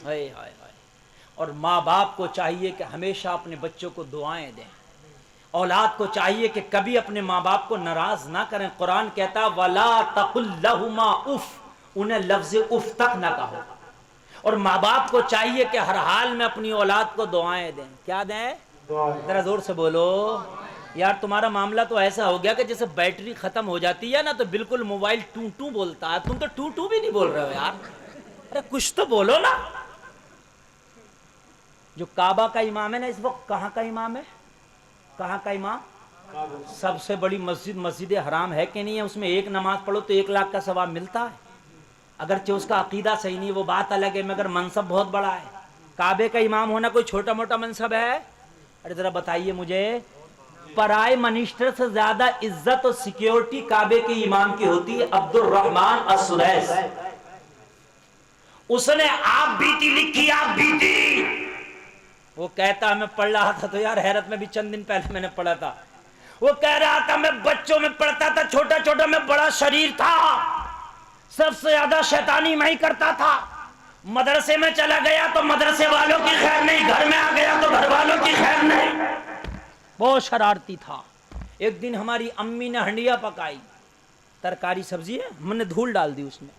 हाय हाय हाय। और माँ बाप को चाहिए कि हमेशा अपने बच्चों को दुआएं दें। औलाद को चाहिए कि कभी अपने माँ बाप को नाराज ना करें। कुरान कहता वला तकुल लहुमा उफ, उन्हें लफ्ज उफ तक ना कहो। और माँ बाप को चाहिए कि हर हाल में अपनी औलाद को दुआएं दें। क्या दें? जरा जोर से बोलो यार। तुम्हारा मामला तो ऐसा हो गया कि जैसे बैटरी खत्म हो जाती है ना तो बिल्कुल मोबाइल टू टू बोलता है। तुम तो टू टू भी नहीं बोल रहे हो यार। अरे कुछ तो बोलो ना। जो काबा का इमाम है ना इस वक्त कहाँ का इमाम है? कहाँ का इमाम? सबसे बड़ी मस्जिद मस्जिद हराम है कि नहीं है? उसमें एक नमाज पढ़ो तो 1 लाख का सवाब मिलता है। अगरचे उसका अकीदा सही नहीं, वो बात अलग है, मगर मनसब बहुत बड़ा है। काबे का इमाम होना कोई छोटा मोटा मनसब है? अरे जरा बताइए मुझे, पराए मिनिस्टर से ज्यादा इज्जत और सिक्योरिटी काबे के इमाम की होती है। अब्दुल रहमान असुदैस, उसने आप बीती लिखी, आप बीती। वो कहता मैं पढ़ रहा था तो यार हैरत में भी चंद दिन पहले मैंने पढ़ा था। वो कह रहा था मैं बच्चों में पढ़ता था, छोटा छोटा में बड़ा शरीर था, सबसे ज्यादा शैतानी मैं ही करता था। मदरसे में चला गया तो मदरसे वालों की खैर नहीं, घर में आ गया तो घर वालों की खैर नहीं। बहुत शरारती था। एक दिन हमारी अम्मी ने हंडिया पकाई, तरकारी सब्जी है, मैंने धूल डाल दी उसमें।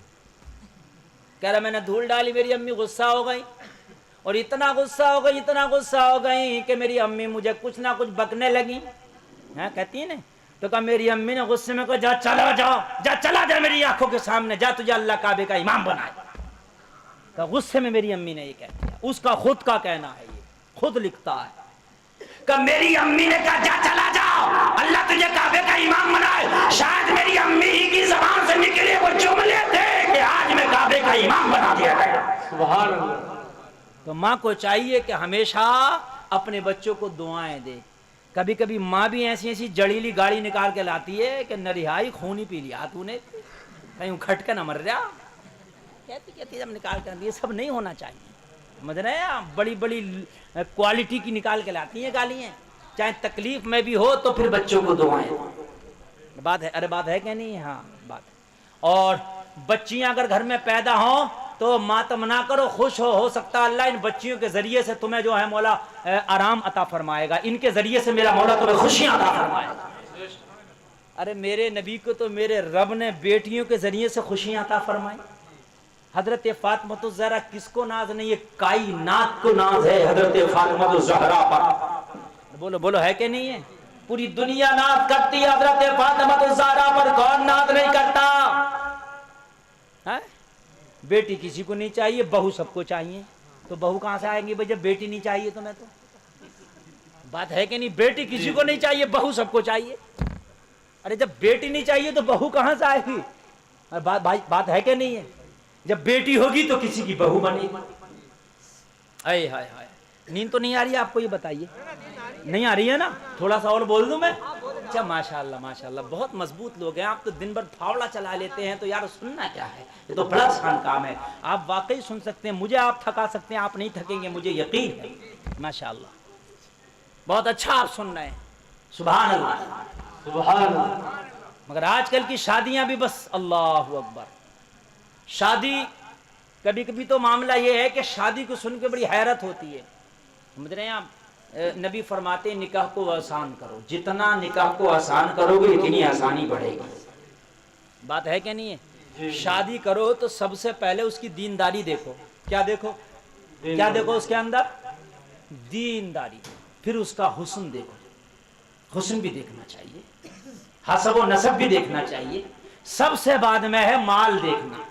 कह रहा मैंने धूल डाली, मेरी अम्मी गुस्सा हो गई। और इतना गुस्सा हो गई, इतना गुस्सा हो गई कि मेरी अम्मी मुझे कुछ ना कुछ बकने लगी। हाँ कहती है ना, तो कहा मेरी अम्मी ने गुस्से में कहा जा चला जाओ, जा चला जा मेरी आंखों के सामने, जा तुझे अल्लाह काबे का इमाम बनाए। तो गुस्से में मेरी अम्मी ने ये कह दिया। उसका खुद का कहना है, ये खुद लिखता है कि मेरी अम्मी ने कहा जा चला जाओ, अल्लाह तुझे काबे का इमाम बनाए। शायद मेरी अम्मी ही की ज़बान से निकले वो जुमले थे कि आज मैं काबे का इमाम बना दिया गया। सुभान अल्लाह। तो माँ को चाहिए कि हमेशा अपने बच्चों को दुआएं दे। कभी कभी माँ भी ऐसी ऐसी जड़ीली गाड़ी निकाल के लाती है कि नरिहाई खून ही पी लिया तूने, कहीं उखट के न मर जा। कहती कहती जब निकाल कर, ये सब नहीं होना चाहिए, समझ रहे हैं? बड़ी बड़ी क्वालिटी की निकाल के लाती हैं गालियाँ, चाहे तकलीफ में भी हो तो फिर बच्चों को दुआएं। बात है, अरे बात है क्या नहीं? हाँ बात है। और बच्चियां अगर घर में पैदा हों तो मातम ना करो, खुश हो सकता है अल्लाह इन बच्चियों के जरिए से तुम्हें जो है मौला आराम अता फरमाएगा, इनके जरिए से मेरा मौला तुम्हें खुशियां अता फरमाएगा। अरे मेरे नबी को तो मेरे रब ने बेटियों के जरिए से खुशियां अता फरमाई। हजरत फातिमा ज़हरा किसको नाज नहीं है? कायनात को नाज है हजरत फातिमा ज़हरा पर। बोलो बोलो है कि नहीं है? पूरी दुनिया नाज करती है हजरत फातिमा ज़हरा पर, कौन नाज नहीं करता है? बेटी किसी को नहीं चाहिए, बहू सबको चाहिए। तो बहू कहां से आएंगी भाई जब बेटी नहीं चाहिए तुम्हें? तो बात है कि नहीं? बेटी किसी को नहीं चाहिए, बहू सबको चाहिए। अरे जब बेटी नहीं चाहिए तो बहू कहां से आएगी? बात है कि नहीं है? जब बेटी होगी तो किसी की बहू बनेगी। हाय हाय हाय। नींद तो नहीं आ रही है आपको? ये बताइए, नहीं आ रही है ना? थोड़ा सा और बोल दूं मैं? अच्छा माशाल्लाह माशाल्लाह, बहुत मजबूत लोग हैं आप तो। दिन भर फावड़ा चला लेते हैं तो यार सुनना क्या है, ये तो बड़ा आसान काम है। आप वाकई सुन सकते हैं, मुझे आप थका सकते हैं, आप नहीं थकेंगे, मुझे यकीन है। माशाल्लाह बहुत अच्छा आप सुन रहे हैं, सुभान अल्लाह सुभान अल्लाह। मगर आजकल की शादियां भी बस अल्लाह अकबर। शादी कभी कभी तो मामला ये है कि शादी को सुन के बड़ी हैरत होती है, समझ रहे हैं आप? नबी फरमाते निकाह को आसान करो, जितना निकाह को आसान करोगे इतनी आसानी बढ़ेगी। बात है क्या नहीं है? शादी करो तो सबसे पहले उसकी दीनदारी देखो। क्या देखो? क्या देखो उसके अंदर? दीनदारी। फिर उसका हुस्न देखो, हुस्न भी देखना चाहिए, हसब व नसब भी देखना चाहिए। सबसे बाद में है माल देखना।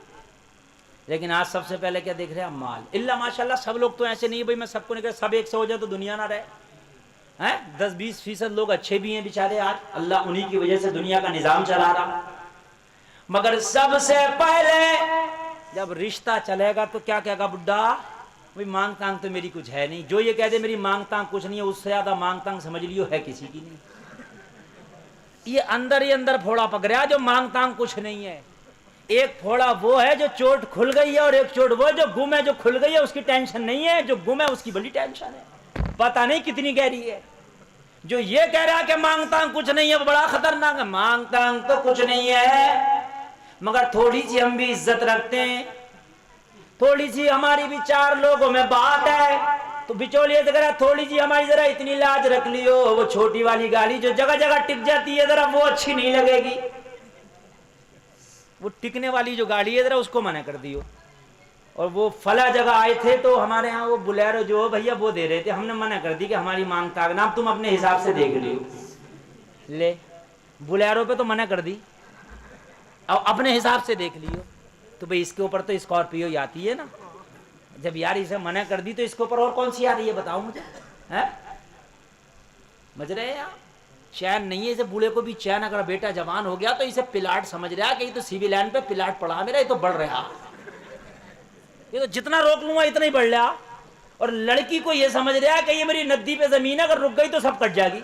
लेकिन आज सबसे पहले क्या देख रहे हैं? माल। इल्ला माशाल्लाह सब लोग तो ऐसे नहीं है भाई, मैं सबको नहीं कह, सब एक से हो जाए तो दुनिया ना रहे हैं। 10-20% लोग अच्छे भी हैं बेचारे, आज अल्लाह उन्हीं की वजह से दुनिया का निजाम चला रहा। मगर सबसे पहले जब रिश्ता चलेगा तो क्या कहेगा बुड्ढा? भाई मांग तांग तो मेरी कुछ है नहीं। जो ये कह दे मेरी मांग तांग कुछ नहीं है, उससे ज्यादा मांग तांग समझ लियो है किसी की नहीं। ये अंदर ही अंदर फोड़ा पकड़ा जो मांग तांग कुछ नहीं है। एक फोड़ा वो है जो चोट खुल गई है, और एक चोट वो जो गुम है। जो खुल गई है उसकी टेंशन नहीं है, जो गुम है उसकी बड़ी टेंशन है, पता नहीं कितनी गहरी है। जो ये कह रहा है कि मांग तांग कुछ नहीं है वो बड़ा खतरनाक है। मांग तांग तो कुछ नहीं है, मगर थोड़ी सी हम भी इज्जत रखते हैं, थोड़ी सी हमारी भी 4 लोगों में बात है, तो बिचौलिए से करा थोड़ी सी हमारी जरा इतनी लाज रख लियो, वो छोटी वाली गाली जो जगह जगह टिक जाती है जरा वो अच्छी नहीं लगेगी, वो टिकने वाली जो गाड़ी है जरा उसको मना कर दियो। और वो फला जगह आए थे तो हमारे यहाँ वो बुलेरो जो भैया वो दे रहे थे, हमने मना कर दी कि हमारी मांग ताकना तुम अपने हिसाब से देख लियो। ले बुलेरो पे तो मना कर दी, अब अपने हिसाब से देख लियो। तो भाई इसके ऊपर तो स्कॉर्पियो आती है ना, जब यार इसे मना कर दी तो इसके ऊपर और कौन सी आ रही है बताओ मुझे, है समझ रहे हैं आप? चैन नहीं है इसे, बूढ़े को भी चैन, अगर बेटा जवान हो गया तो इसे पिलाट समझ रहा है कि तो सिविल लाइन पे पिलाट पड़ा मेरा, ये तो बढ़ रहा, ये तो जितना रोक लूंगा इतना ही बढ़ रहा। और लड़की को ये समझ रहा है कि ये मेरी नदी पे जमीन है, अगर रुक गई तो सब कट जाएगी,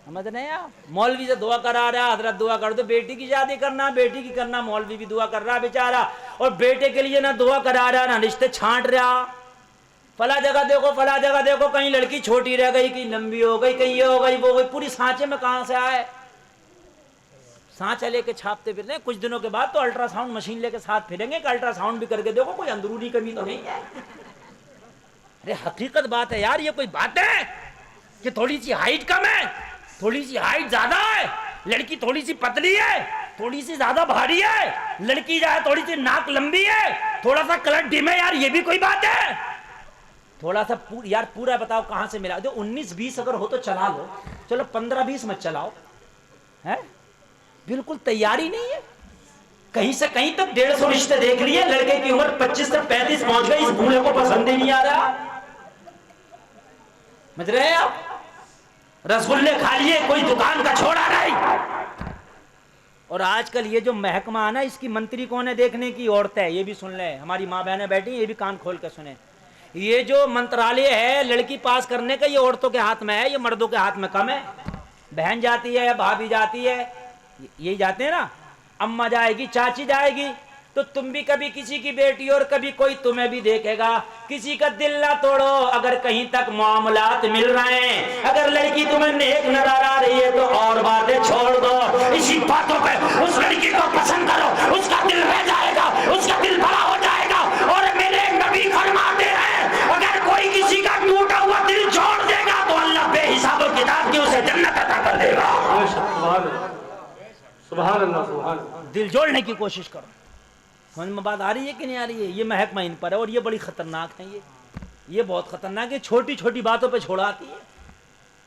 समझ रहे हैं आप? मौलवी से दुआ करा रहा, हजरत दुआ कर दो, बेटी की शादी करना, बेटी की करना, मौलवी भी दुआ कर रहा बेचारा, और बेटे के लिए ना दुआ करा रहा ना रिश्ते छांट रहा। फला जगह देखो, फला जगह देखो, कहीं लड़की छोटी रह गई, कहीं लंबी हो गई, कहीं ये हो गई वो हो गई, पूरी सांचे में कहां से आए? सांचा लेके छापते फिरते हैं, कुछ दिनों के बाद तो अल्ट्रासाउंड मशीन लेके साथ फिरेंगे कि अल्ट्रासाउंड भी करके देखो कोई अंदरूनी कमी तो नहीं है। अरे हकीकत बात है यार, ये कोई बात है कि थोड़ी सी हाइट कम है, थोड़ी सी हाइट ज्यादा है, लड़की थोड़ी सी पतली है, थोड़ी सी ज्यादा भारी है, लड़की जो है थोड़ी सी नाक लंबी है, थोड़ा सा कलर डिम है, यार ये भी कोई बात है? थोड़ा सा यार पूरा बताओ कहां से मिला दो? 19-20 अगर हो तो चला लो, चलो 15-20 मत चलाओ, है बिल्कुल तैयारी नहीं है। कहीं से कहीं तक 150 रिश्ते देख लिए, लड़के की उम्र 25 से 35 पहुंच गई, इस बूढ़े को पसंद ही नहीं आ रहा, समझ रहे हैं आप? रसगुल्ले खा लिए, कोई दुकान का छोड़ा नहीं। और आजकल ये जो महकमा है ना, इसकी मंत्री कौन है देखने की? औरतें है, ये भी सुन ले, हमारी माँ बहनें बैठी, ये भी कान खोल कर सुने। ये जो मंत्रालय है लड़की पास करने का, ये औरतों के हाथ में है, ये मर्दों के हाथ में कम है। बहन जाती है, भाभी जाती है, यही जाते हैं ना, अम्मा जाएगी, चाची जाएगी, तो तुम भी कभी किसी की बेटी और कभी कोई तुम्हें भी देखेगा। किसी का दिल ना तोड़ो अगर कहीं तक मामलात मिल रहे हैं, अगर लड़की तुम्हें नेक नजर आ रही है तो और बातें छोड़ दो, इसी बातों पे उस लड़की को पसंद करो, उसका दिल रह जाएगा, उसका दिल बड़ा हो जाएगा। और मेरे नबी फरमाते हैं अगर कोई किसी का टूटा हुआ दिल छोड़ देगा तो अल्लाह बेहिसाब किताब की उसे जन्नत अता कर देगा। सुभान अल्लाह, सुभान अल्लाह। दिल जोड़ने की कोशिश करो। समझ में बात आ रही है कि नहीं आ रही है? ये महकमा इन पर है और ये बड़ी खतरनाक है, ये बहुत खतरनाक है। छोटी छोटी बातों पे छोड़ाती है,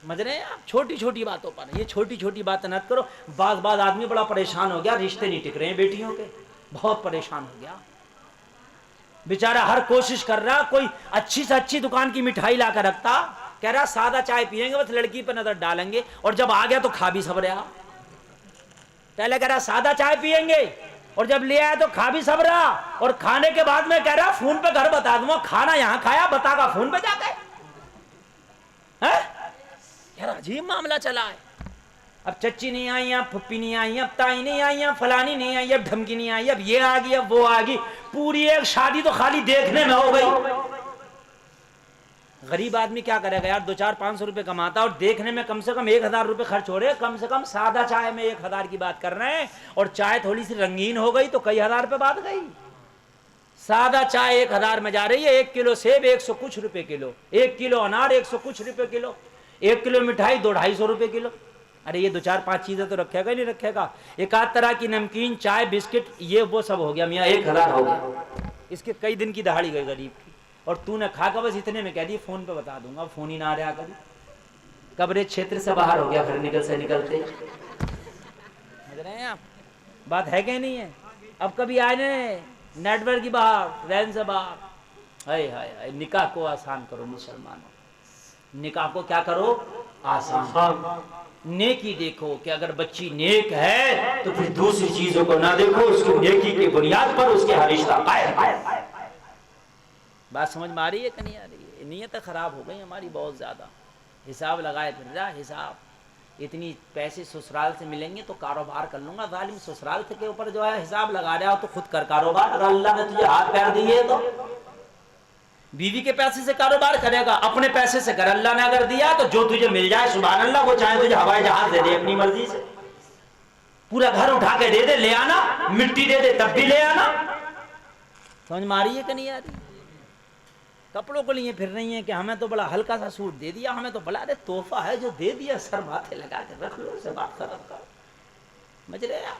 समझ रहे हैं आप? छोटी छोटी बातों पर, ये छोटी छोटी बातें न करो। बाज आदमी बड़ा परेशान हो गया, रिश्ते नहीं टिक रहे हैं बेटियों के, बहुत परेशान हो गया बेचारा। हर कोशिश कर रहा, कोई अच्छी से अच्छी दुकान की मिठाई ला कर रखता, कह रहा सादा चाय पियेंगे, बस लड़की पर नजर डालेंगे, और जब आ गया तो खा भी सब रहा। पहले कह रहा सादा चाय पियेंगे, और जब ले आया तो खा भी सब रहा, और खाने के बाद में कह रहा फोन पे घर बता दूंगा, खाना यहां खाया बतागा फोन पे जाके। यार अजीब मामला चला है। अब चच्ची नहीं आई, अब फुप्पी नहीं आई, अब ताई नहीं आई, अब फलानी नहीं आई, अब ढमकी नहीं आई, अब ये आ गई, अब वो आ गई, पूरी एक शादी तो खाली देखने में हो गई। गरीब आदमी क्या करेगा यार? 200-500 रुपए कमाता और देखने में कम से कम 1000 रुपए खर्च हो रहे। कम से कम सादा चाय में 1000 की बात कर रहे हैं, और चाय थोड़ी सी रंगीन हो गई तो कई हजार रुपए बात गई। सादा चाय 1000 में जा रही है, 1 किलो सेब 100 कुछ रुपए किलो, 1 किलो अनार 100 कुछ रुपए किलो, 1 किलो मिठाई 200-250 रुपए किलो। अरे ये 2-4-5 चीजें तो रखेगा नहीं रखेगा? एक आध तरह की नमकीन, चाय, बिस्किट, ये वो सब हो गया मियाँ, 1000 हो गया। इसके कई दिन की दहाड़ी गई गरीब की, और तूने खाकर बस इतने में कह दी फोन पे बता दूंगा, फोन ही ना आ रहा कभी। कब्रे क्षेत्र से बाहर हो गया, फिर से निकलते। समझ रहे हैं आप? बात है कि नहीं है? अब कभी आए ने नेटवर्क की बाहर, रैन से बाहर। हाय हाय हाय, निकाह को आसान करो मुसलमानों, निकाह को क्या करो? आसान। नेकी देखो कि अगर बच्ची नेक है तो फिर दूसरी चीजों को ना देखो, उसकी नेकी की बुनियाद पर उसके हर रिश्ता कायम। बात समझ में आ रही है कि नहीं आ रही है? नीयत खराब हो गई हमारी बहुत ज्यादा, हिसाब लगाए फिर रहा हिसाब। इतनी पैसे ससुराल से मिलेंगे तो कारोबार कर लूंगा। जालिम ससुराल के ऊपर जो है हिसाब लगा रहा हो तो खुद कर कारोबार। अगर अल्लाह ने तुझे हाथ पैर दिए तो बीवी के पैसे से कारोबार करेगा, अपने पैसे से कर। अल्लाह ने अगर दिया तो जो तुझे मिल जाए सुभान अल्लाह। वो चाहे तुझे हवाई जहाज दे दे अपनी मर्जी से, पूरा घर उठा के दे दे, ले आना, मिट्टी दे दे तब भी ले आना। समझ में आ रही है कि नहीं आ रही? कपड़ों को लिए फिर रही है कि हमें तो बड़ा हल्का सा सूट दे दिया, हमें तो बड़ा, अरे तोहफा है जो दे दिया, सर माथे लगा के रख लो, उसे बात खत्म कर। समझ रहे आप?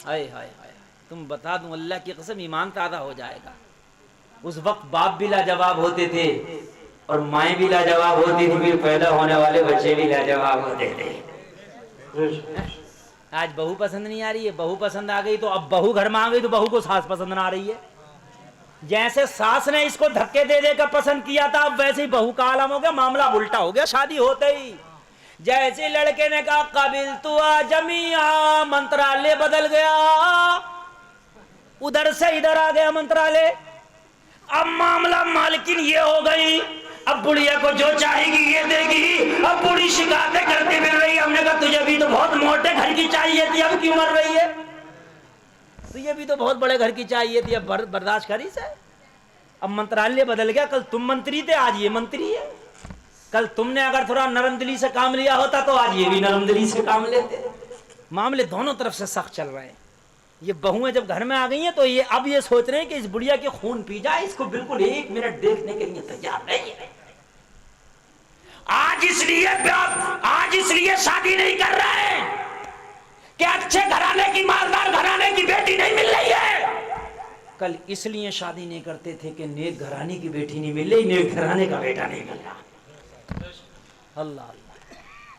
हाय हाय हाय, तुम बता दूं अल्लाह की कसम ईमान ताज़ा हो जाएगा। उस वक्त बाप भी लाजवाब होते थे और माएँ भी लाजवाब होती थी, फिर पैदा होने वाले बच्चे भी लाजवाब होते थे। आज बहू पसंद नहीं आ रही है, बहू पसंद आ गई तो अब बहू घर में आ गई तो बहू को सास पसंद ना आ रही है। जैसे सास ने इसको धक्के दे देकर पसंद किया था, अब वैसे ही बहू का आलम हो गया, मामला उल्टा हो गया शादी होते ही। जैसे लड़के ने कहा कबिल तू आ जमिया, मंत्रालय बदल गया, उधर से इधर आ गया मंत्रालय। अब मामला मालकिन ये हो गई, अब बुढ़िया को जो चाहेगी ये देगी। अब बुढ़ी शिकायतें करती फिर रही, हमने कहा तुझे भी तो बहुत मोटे घर की चाहिए थी, अब क्यों मर रही है? तुझे भी तो बहुत बड़े घर की चाहिए थी, अब बर्दाश्त करी से। अब मंत्रालय बदल गया, कल तुम मंत्री थे आज ये मंत्री है। कल तुमने अगर थोड़ा नरम दिली से काम लिया होता तो आज ये भी नरम दिली से काम लेते। मामले दोनों तरफ से सख्त चल रहे हैं। ये बहुएं जब घर में आ गई हैं तो ये अब ये सोच रहे हैं कि इस बुढ़िया के खून पी जाए, इसको बिल्कुल 1 मिनट देखने के लिए तैयार नहीं है। आज इसलिए शादी नहीं कर रहे हैं कि अच्छे घराने की, मालदार घराने की बेटी नहीं मिल रही है। कल इसलिए शादी नहीं करते थे कि नेक घराने की बेटी नहीं मिल रही, नेक घराने का बेटा नहीं मिल रहा। अल्लाह अल्लाह।